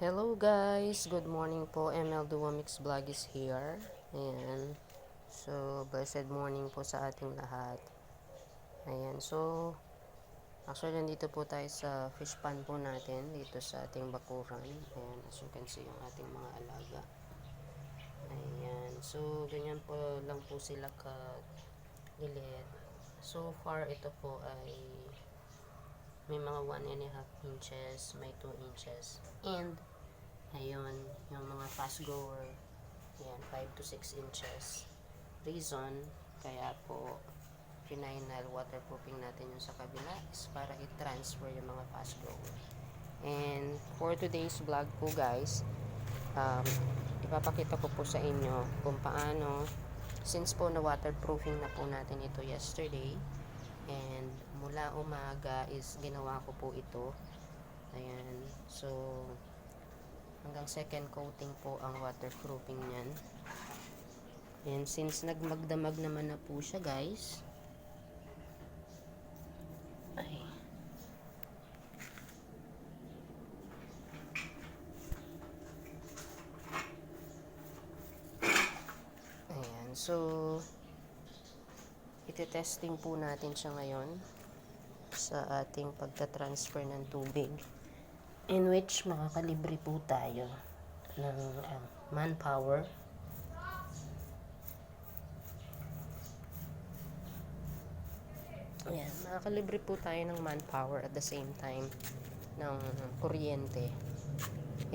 Hello guys! Good morning po. ML Duomix Vlog is here. Ayan. So, blessed morning po sa ating lahat. Ayan. So, actually nandito po tayo sa fish pond po natin dito sa ating bakuran. Ayan. As you can see yung ating mga alaga. Ayan. So, ganyan po lang po sila ka-lilit. So far, ito po ay may mga 1.5 inches, may 2 inches. And ayun, yung mga fast grower, yan, 5 to 6 inches. Reason, kaya po, final waterproofing natin yung sa kabila is para i-transfer yung mga fast grower. And for today's vlog po guys, ipapakita ko po sa inyo kung paano, since po na waterproofing na po natin ito yesterday, and mula umaga is ginawa ko po ito. Ayan, so hanggang second coating po ang waterproofing niyan. And since nagmagdamag naman na po siya guys, ay, ayan, so iti-testing po natin siya ngayon sa ating pagta-transfer ng tubig, in which makakalibre po tayo ng manpower. Ayan, makakalibre po tayo ng manpower at the same time ng kuryente.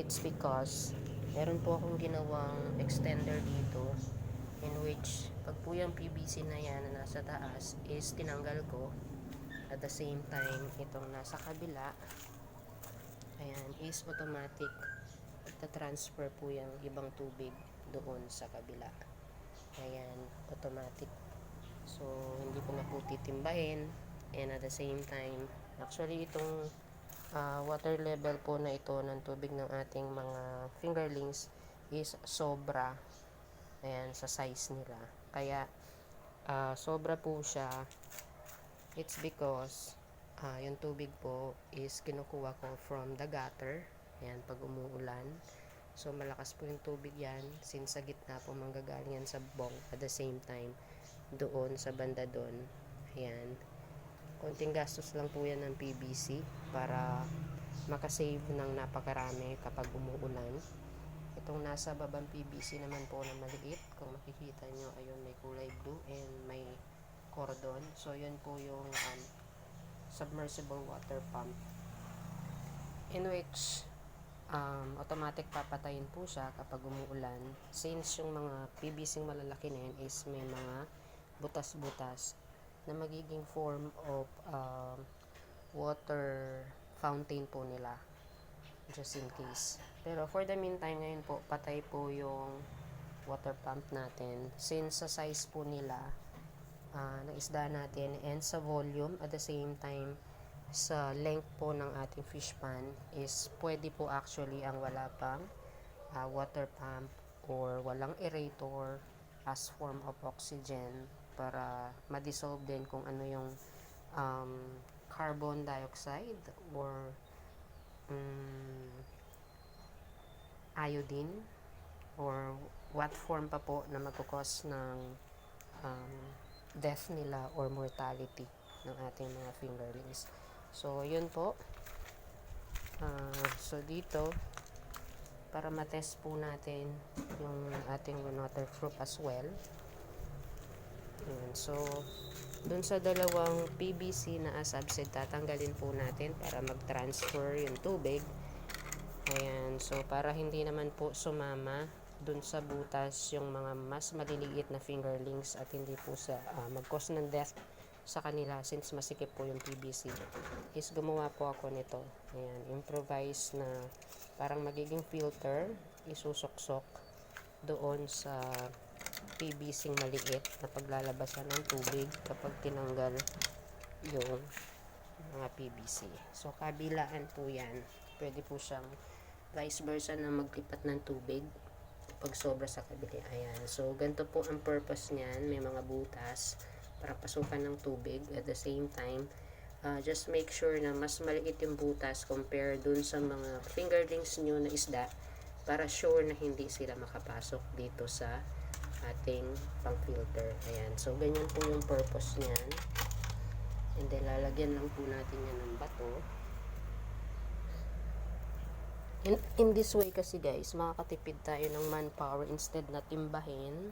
It's because meron po akong ginawang extender dito, in which pag po yung PVC na yan na nasa taas is tinanggal ko, at the same time itong nasa kabila, ayan, is automatic transfer po yung ibang tubig doon sa kabila. Ayan, automatic. So, hindi ko na po titimbahin. And at the same time, actually itong water level po na ito ng tubig ng ating mga fingerlings is sobra. Ayan, sa size nila. Kaya, sobra po siya. It's because, yung tubig po is kinukuha ko from the gutter. Ayan, pag umuulan. So, malakas po yung tubig yan. Since sa gitna po manggagaling yan sa bong. At the same time, doon sa banda doon. Ayan. Konting gastos lang po yan ng PVC para makasave ng napakarami kapag umuulan. Itong nasa babang PVC naman po na maliit. Kung makikita nyo, ayun, may kulay blue and may cordon. So, yun po yung submersible water pump, in which automatic papatayin po siya kapag umuulan, since yung mga PVC malalaki na yun is may mga butas-butas na magiging form of water fountain po nila, just in case. Pero for the meantime ngayon po, patay po yung water pump natin, since sa size po nila ng isda natin and sa volume, at the same time sa length po ng ating fish pond, is pwede po actually ang wala pang water pump or walang aerator as form of oxygen para ma-dissolve din kung ano yung carbon dioxide or iodine or what form pa po na magkukos ng death nila or mortality ng ating mga fingerlings. So, yun po. So, dito, para matest po natin yung ating waterproof as well. Ayan. So, dun sa dalawang PVC na subset, tatanggalin po natin para mag-transfer yung tubig. Ayan. So, para hindi naman po sumama dun sa butas yung mga mas maliliit na fingerlings at hindi po sa mag-cause ng death sa kanila, since masikip po yung PVC, is gumawa po ako nito. Ayan, improvise na parang magiging filter, isusok-sok doon sa PVC maliit na paglalabasan ng tubig kapag tinanggal yung mga PVC. So, kabilaan po yan. Pwede po siyang vice versa na maglipat ng tubig pag sobra sa kabila. Ayan. So, ganito po ang purpose niyan. May mga butas para pasukan ng tubig. At the same time, just make sure na mas maliit yung butas compare dun sa mga fingerlings nyo na isda para sure na hindi sila makapasok dito sa ating pang filter. Ayan, so ganyan po yung purpose niyan. And then lalagyan lang po natin yan ng bato. In this way kasi guys, makakatipid tayo ng manpower instead na timbahin.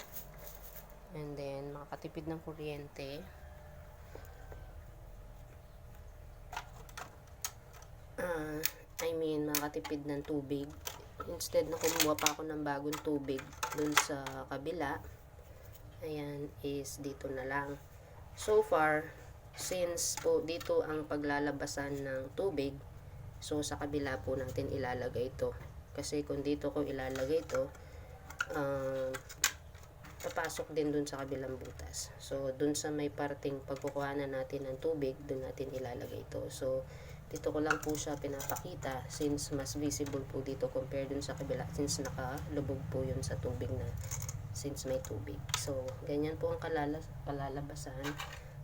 And then makakatipid ng kuryente. Makakatipid ng tubig. Instead na kumuha pa ako ng bagong tubig dun sa kabila, ayan, is dito na lang. So far, since po dito ang paglalabasan ng tubig, so sa kabila po natin ilalagay ito. Kasi kung dito ko ilalagay ito, papasok din dun sa kabilang butas. So dun sa may parting pagkukuhanan natin ng tubig, dun natin ilalagay ito. So dito ko lang po siya pinapakita since mas visible po dito compare dun sa kabila since nakalubog po yun sa tubig na since may tubig. So ganyan po ang kalalabasan.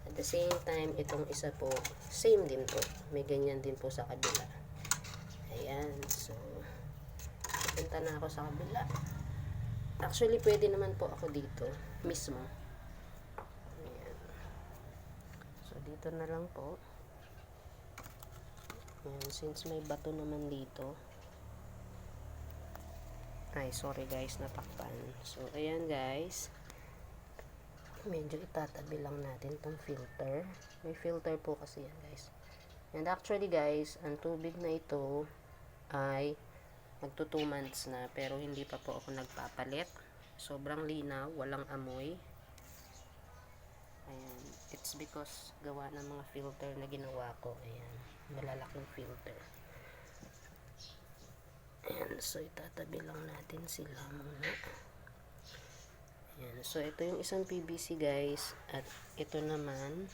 At the same time, itong isa po same din po, may ganyan din po sa kabila. Ayan, so punta na ako sa kabila. Actually pwede naman po ako dito mismo. Ayan. So dito na lang po. Ayan, since may bato naman dito. Ay, sorry guys, natakpan. So, ayan guys. Medyo itatabi lang natin tong filter. May filter po kasi yan guys. And actually guys, ang tubig na ito ay magto 2 months na. Pero hindi pa po ako nagpapalit. Sobrang linaw, walang amoy. Ayan. It's because gawa ng mga filter na ginawa ko. Ayan. Malalaking filter. Ayan. So, itatabi lang natin sila muna. Ayan. So, ito yung isang PVC guys. At ito naman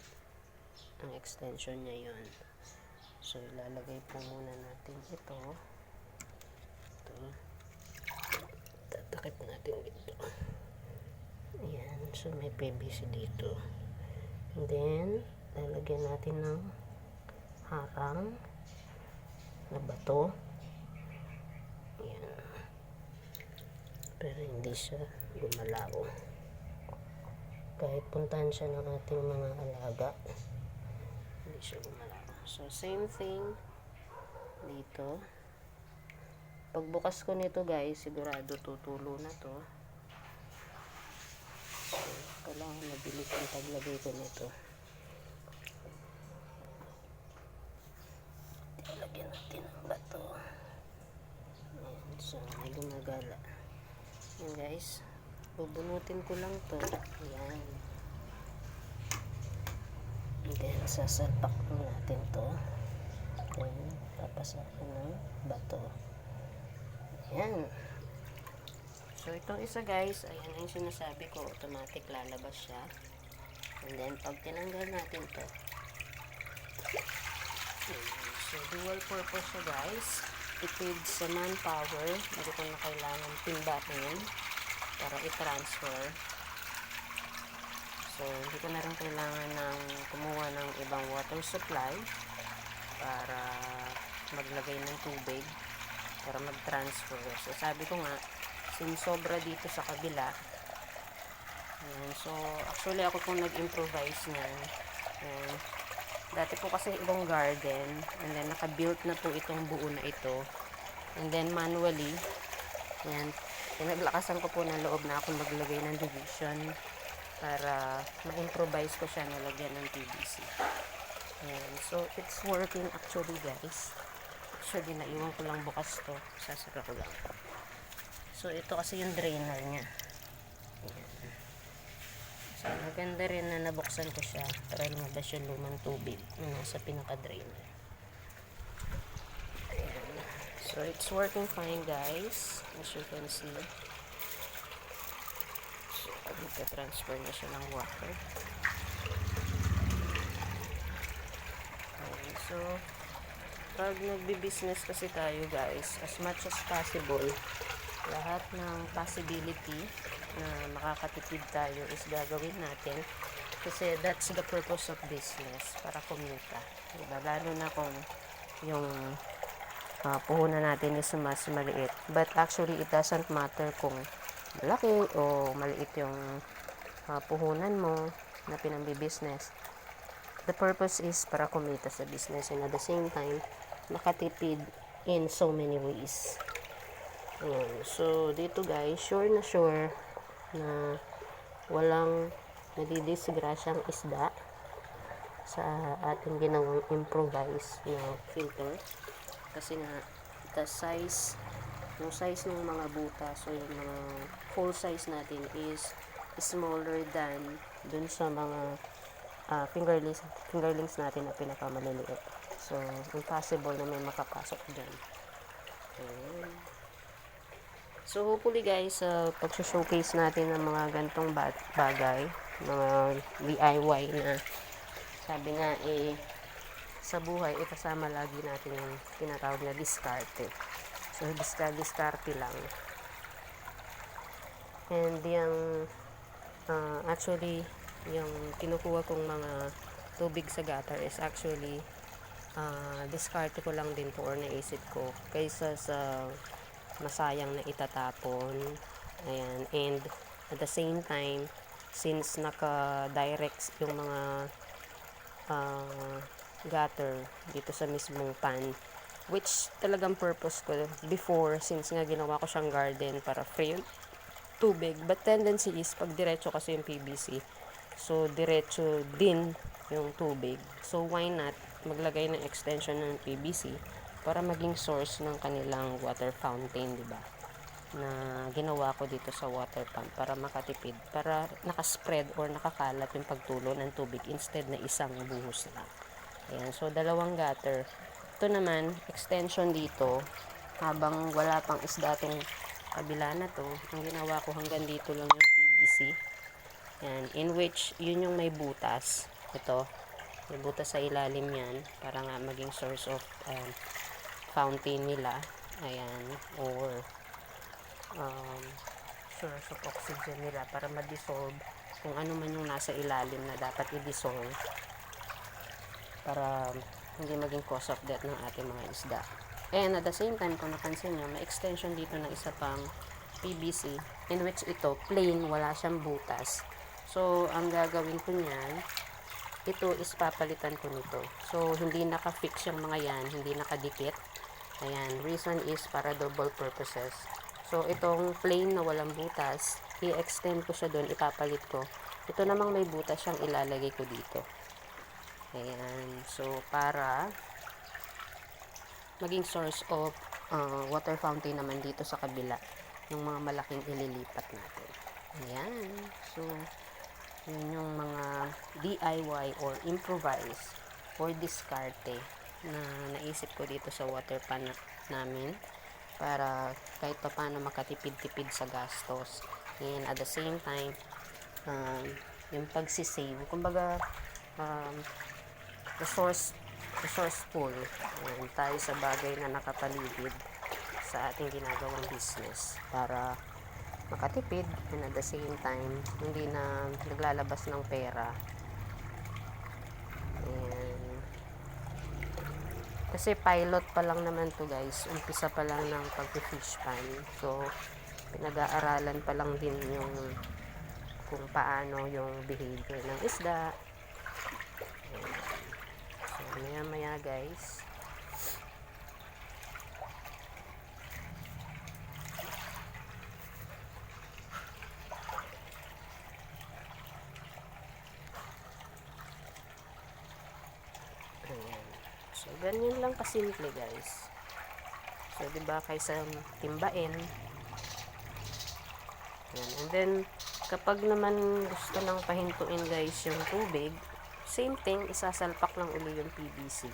ang extension niya yun. So, ilalagay po muna natin ito. Ito. Tatakip natin dito. Ayan. So, may PVC dito. And then, lalagyan natin ng harang na bato. Ayan. Pero hindi siya gumalaw. Kahit puntahan siya ng ating mga alaga, hindi siya gumalaw. So, same thing dito. Pagbukas ko nito guys, sigurado tutulo na to. So, kailangan mabilis ang paglagay ko nito. Lagyan natin ang bato. Ayan, so may gumagala. Ayan guys, bubunutin ko lang to. Ayan. And then sasalpak natin to. Then papasakin ng bato. Ayan. So itong isa guys, ayan ang sinasabi ko, automatic lalabas siya. And then pag tinanggal natin to, so dual purpose siya guys. Tipid sa manpower, hindi ko na kailangan timbahin para i-transfer. So hindi ko na rin kailangan ng kumuha ng ibang water supply para maglagay ng tubig para mag-transfer. So sabi ko nga, since sobra dito sa kabila, ayan, so actually ako pong nag-improvise niyan. Ayan. Dati po kasi ibang garden, and then naka-built na po itong buo na ito, and then manually, ayan, pinaglakasan ko po ng loob na ako maglagay ng division para ma-improvise ko siya na lagyan ng PVC. Ayan, so it's working actually guys. Actually naiwan ko lang bukas to, sasara ko lang. So, ito kasi yung drainer niya. Ayan. So, maganda rin na nabuksan ko siya para lumabas yung lumang tubig na nasa pinaka-drainer. Ayan. So, it's working fine guys. As you can see. So, magka-transfer na siya ng water. Ayan. So, pag nagbi-business kasi tayo guys, as much as possible, lahat ng possibility na makakatipid tayo is gagawin natin Kasi that's the purpose of business, para kumita. Diba? Lalo na kung yung puhunan natin is mas maliit. But actually, it doesn't matter kung malaki o maliit yung puhunan mo na pinambi-business. The purpose is para kumita sa business and at the same time, makatipid in so many ways. Ayan. So, dito guys, sure na walang nadidisgrasyang isda sa ating ginawang improvise na filter. Kasi nga, yung size ng mga butas o yung mga full size natin is smaller than dun sa mga fingerlings natin na pinakamaliliit. So, impossible na may makapasok dyan. Ayan. So, hopefully guys, pag-showcase natin ng mga gantong bagay, mga DIY na sabi nga sa buhay, kasama lagi natin yung tinatawag na diskarte. So, diskarte lang. And yung actually, yung kinukuha kong mga tubig sa gutter is actually diskarte ko lang din po or naisip ko kaysa sa masayang na itatapon. Ayan. And at the same time, since naka-direct yung mga gutter dito sa mismong pan, which talagang purpose ko before, since nga ginawa ko siyang garden para free yung tubig, but tendency is pag diretso kasi yung PVC, so diretso din yung tubig. So why not maglagay ng extension ng PVC para maging source ng kanilang water fountain, di ba? Na ginawa ko dito sa water pump para makatipid, para nakaspread or nakakalat yung pagtulo ng tubig instead na isang buhos lang. Ayan, so dalawang gutter. Ito naman, extension dito, habang wala pang isda tong kabila na to, ang ginawa ko hanggang dito lang yung PVC. Ayan, in which, yun yung may butas. Ito, may butas sa ilalim yan, para nga maging source of fountain nila. Ayan, or source of oxygen nila para ma-dissolve kung ano man yung nasa ilalim na dapat i-dissolve para hindi maging cause of death ng ating mga isda. And at the same time, kung napansin nyo, may extension dito ng isa pang PVC in which ito, plain, wala siyang butas. So, ang gagawin ko niyan, ito is papalitan ko nito. So, hindi naka-fix yung mga yan, hindi nakadikit. Ayan, reason is para double purposes. So, itong plain na walang butas, i-extend ko siya doon, ipapalit ko. Ito namang may butas siyang ilalagay ko dito. Ayan, so para maging source of water fountain naman dito sa kabila ng mga malaking ililipat natin. Ayan, so yun yung mga DIY or improvise or diskarte na naisip ko dito sa water pan namin para kahit pa paano makatipid-tipid sa gastos. And at the same time, yung pagsisave, kumbaga resourceful tayo sa bagay na nakapaligid sa ating ginagawang business para makatipid and at the same time hindi na naglalabas ng pera. And kasi pilot pa lang naman to guys, umpisa pa lang ng pag-fish pan, so pinag-aaralan pa lang din yung kung paano yung behavior ng isda. So maya maya guys, so ganyan lang kasimple guys. So diba, kaysa timbain. Ayan. And then kapag naman gusto nang pahintuin guys yung tubig, same thing, isasalpak lang uli yung PVC.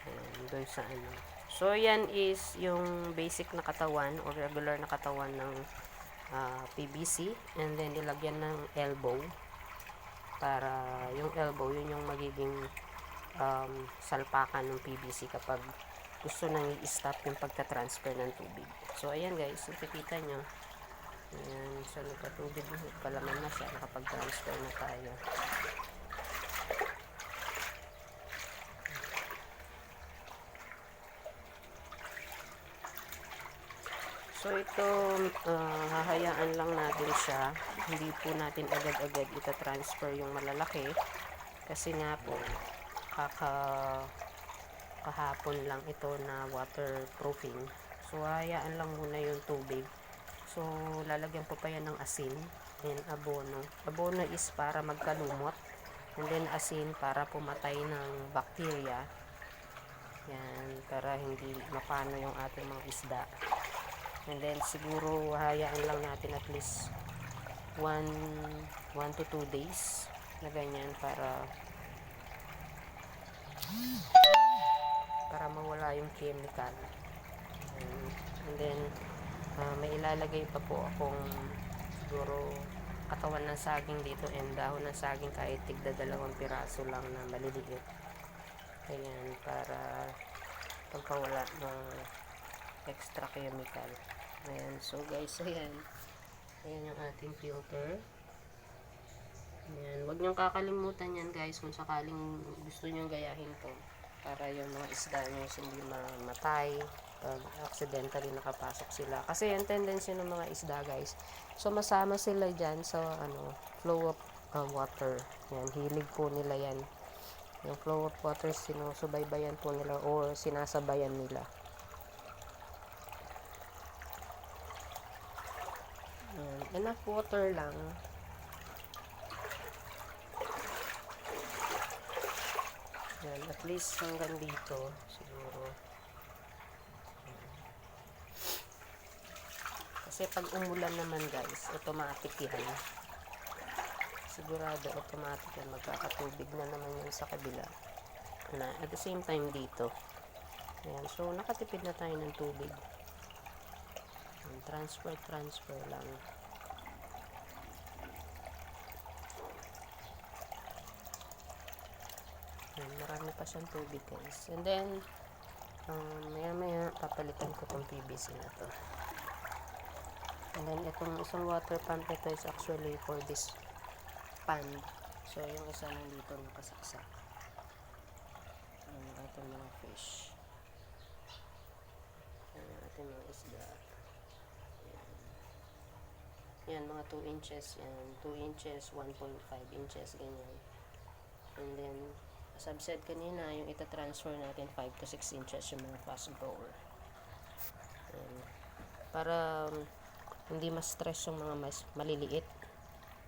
Ayan, doon sa ano. So yan is yung basic na katawan or regular na katawan ng PVC, and then ilagyan ng elbow para yung elbow, yun yung magiging salpakan ng PVC kapag gusto nang i-stop yung pagta-transfer ng tubig. So ayan guys, nakikita nyo Ayan, so nagkatubig pala na siya, nakapag-transfer na tayo. So ito, hahayaan lang natin siya. Hindi po natin agad-agad ita-transfer yung malalaki. Kasi nga po, kahapon lang ito na waterproofing. So hahayaan lang muna yung tubig. So lalagyan po pa yan ng asin and abono. Abono is para magkalumot. And then asin para pumatay ng bacteria. Yan, para hindi mapano yung ating mga isda. And then siguro hayaan lang natin at least 1 to 2 days na ganyan para mawala yung chemical. And then may ilalagay pa po akong siguro katawan ng saging dito and dahon ng saging kahit tigda 2 piraso lang na maliliit. Ayan, para pagkawala ng extra chemical. Ayan, so guys, ayan yung ating filter. Ayan, huwag niyong kakalimutan yan guys kung sakaling gusto niyong gayahin to para yung mga isda niyo hindi mamatay pag accidentally nakapasok sila, kasi yung tendency ng mga isda guys, so masama sila dyan sa flow of water. Yan, hilig po nila yan, yung flow of water, sinusubaybayan po nila or sinasabayan nila. Enough water lang. Yan, at least hanggang dito siguro. Kasi pag umulan naman guys, automatic yan. Sigurado automatic yan, magkakatubig na naman yan sa kabila. Na at the same time dito. Ayan, so nakatipid na tayo ng tubig. Transfer lang. Ayan, marami pa siyang tubig guys. And then maya papalitan ko tong PVC na to. And then itong isang water pump ito is actually for this pond. So yung isa nandito nakasaksak. Ayan, ating mga fish. Ayan, ating mga isda. Yan, mga 2 inches yan. 2 inches, 1.5 inches, ganyan. And then, as I've said kanina, yung ita-transfer natin 5 to 6 inches yung mga fast grower. And, para hindi mas stress yung mga mas maliliit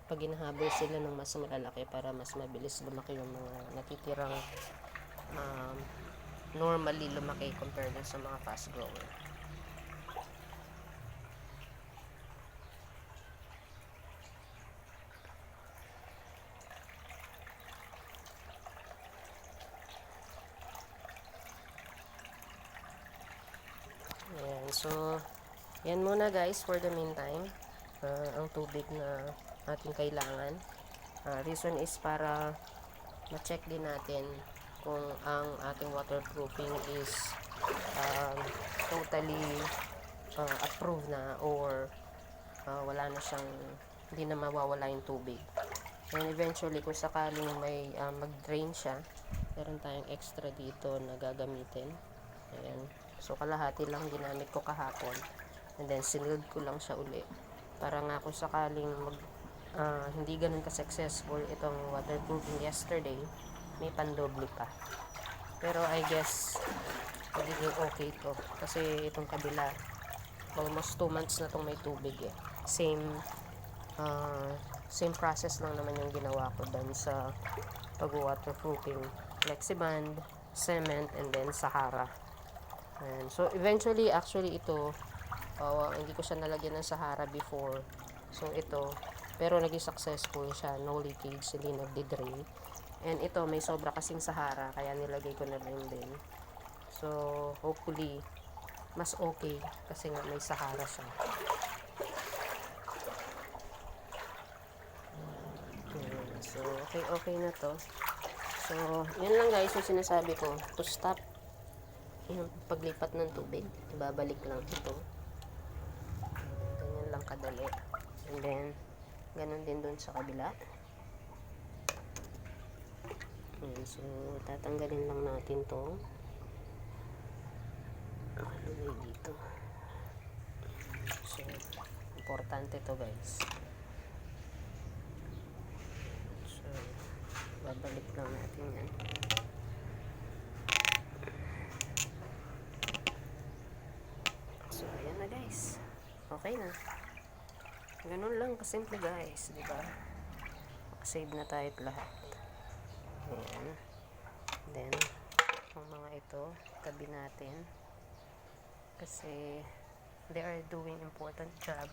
pag ginahabol sila ng mas malalaki para mas mabilis lumaki yung mga natitirang normally lumaki compared sa mga fast grower. Ayan, so yan muna guys for the meantime, ang tubig na ating kailangan. Reason is para ma-check din natin kung ang ating waterproofing is totally approved na or wala na siyang, hindi na mawawala yung tubig. And eventually kung sakaling may mag-drain siya, meron tayong extra dito na gagamitin. Ayan. So kalahati lang ginamit ko kahapon and then sinilid ko lang siya uli para nga kung sakaling hindi ganun ka-successful itong waterproofing yesterday, may pandoble pa. Pero I guess magiging okay to kasi itong kabila almost 2 months na itong may tubig eh. Same process lang naman yung ginawa ko dun sa pag-waterproofing, Flexiband, cement, and then Sahara. And so eventually actually ito hindi ko siya nalagyan ng Sahara before, so ito, pero naging successful siya, no leakage, hindi nagdi-drain. And ito may sobra kasing Sahara kaya nilagay ko na rin din, so hopefully mas okay kasi nga may Sahara siya. So okay na to. So yun lang guys yung sinasabi ko, to stop yung paglipat ng tubig, ibabalik lang ito. Ganyan lang kadali. And then, ganun din dun sa kabila. Ayan, so, tatanggalin lang natin to. Nakalagay dito. So, importante to guys. So, babalik lang natin yan. So, ayan na guys. Okay na. Ganun lang kasimple guys, di ba? Save na tayo lahat. Ayan. Then, ang mga ito, tabi natin. Kasi, they are doing important job.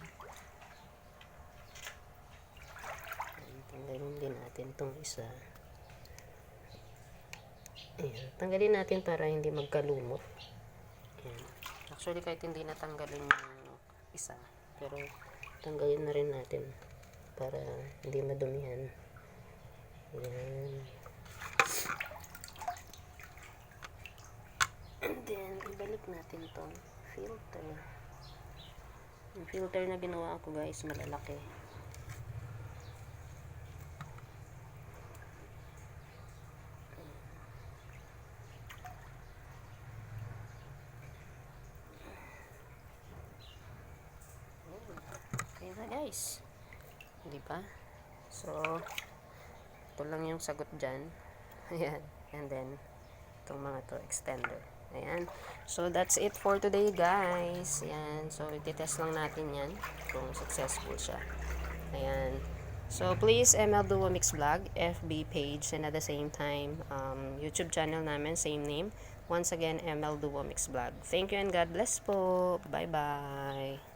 Tanggalin din natin itong isa. Ayan. Tanggalin natin para hindi magkalumot. Ayan. Actually, kahit hindi natanggalin yung isa, pero tanggalin na rin natin para hindi madumihan. Ayan. And then, ibalik natin itong filter. Yung filter na ginawa ko guys, malalaki. Okay na guys. Di ba? So, ito lang yung sagot dyan. Ayan. And then, itong mga to extender. Ayan. So, that's it for today, guys. Ayan. So, i-test lang natin yan kung successful siya. Ayan. So, please, ML Duo Mix Vlog, FB page, and at the same time, YouTube channel namin, same name. Once again, ML Duo Mix Vlog. Thank you and God bless po. Bye-bye.